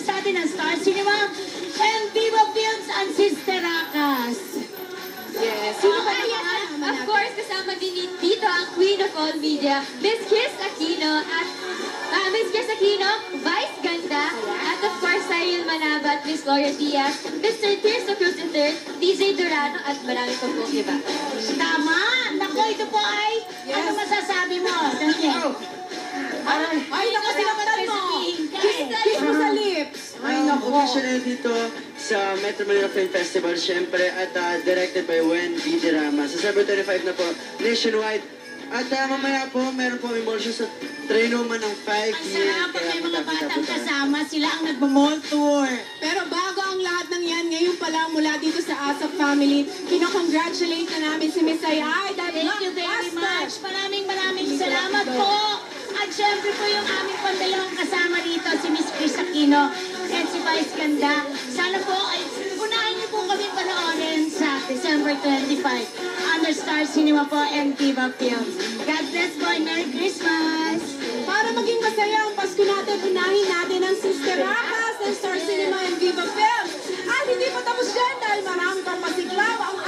sa atin ng Star Cinema and Viva Films and Sister Akas. Yes. Sino ba of course, kasama din dito ang Queen of All Media, Miss Kiss Aquino at Miss Kiss Aquino, Vice Ganda, at of course, Cyril Manabat, Miss Gloria Diaz, Mr. Tirso Cruz III, DJ Durano, at marami pa pong iba. Tama! Naku, ito po ay, ano masasabi mo? Daniel? Ay, naku, sinakatan mo! Kiss mo sa lips! Ay, naku. Official dito sa Metro Manila Film Festival, syempre, at directed by Wen V. Dirama. Sa December 25 na po, nationwide. At mamaya po, meron po emulsion sa Trinuman ng 5 Ang sarap pag may mga batang kasama, sila ang nagmo-mall tour. Pero bago ang lahat ng yan, ngayon pa lang mula dito sa ASAP family, kinocongratulate na namin si Miss Ayay. Thank you very much. Maraming salamat po. At syempre po yung aming pandalawang kasama rito, si Miss Chris Aquino at si Vice Ganda. Sana po ay unahin niyo po kami panoorin sa December 25 under Star Cinema po and Viva Films. God bless po and Merry Christmas! Para maging masaya ang Pasko natin, unahin natin ang Sister Akas ng Star Cinema and Viva Films. At hindi pa tapos dyan dahil marami pang pasiklaw ang